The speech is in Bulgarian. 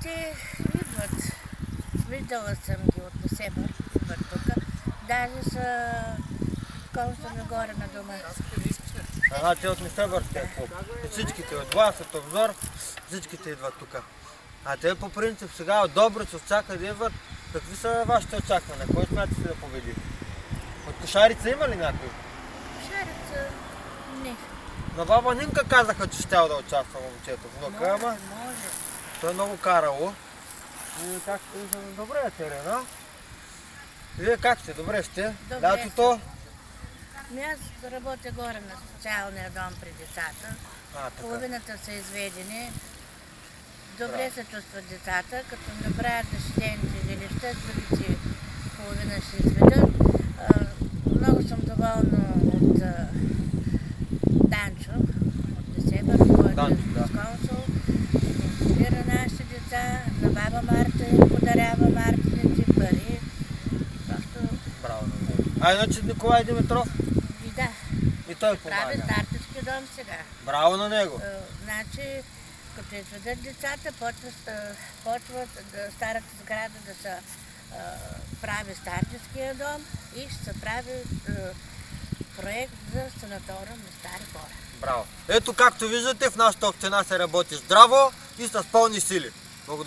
Те идват. Виждала съм ги от Несебър, идват тук. Даже са консули горе на дома. Ага, те от Несебърския клуб. И всичките, от вас, от Обзор, всичките идват тук. А те по принцип сега от Добрич, от всякъде идват. Какви са вашите очаквания? Кой смятате да победи? От Кошарица има ли някой? Кошарица не. На баба Нимка казаха, че щял да участва момчето. Внука, ама Може. той е много карало. И как сте? Добре е терена. Вие как сте? Добре сте? Добре Лятото? Аз работя горе на социалния дом при децата. Така. Половината са изведени. Добре се чувстват децата, като направят защитените жилища, другите половина ще изведат. Много съм доволна от Данчо, от Несебър, който е консул. Информира нашите деца, на баба Марта им подарява Мартините пари. Просто Браво. А иначе Николай Димитров? и да, И той прави помага. стартовски дом сега. Браво на него. Значи, като изведат децата, почват старата сграда да се прави стартовския дом и ще се прави проект за санаториум на Стари Гора. Браво. Ето както виждате, в нашата община се работи здраво и с пълни сили. Благодаря.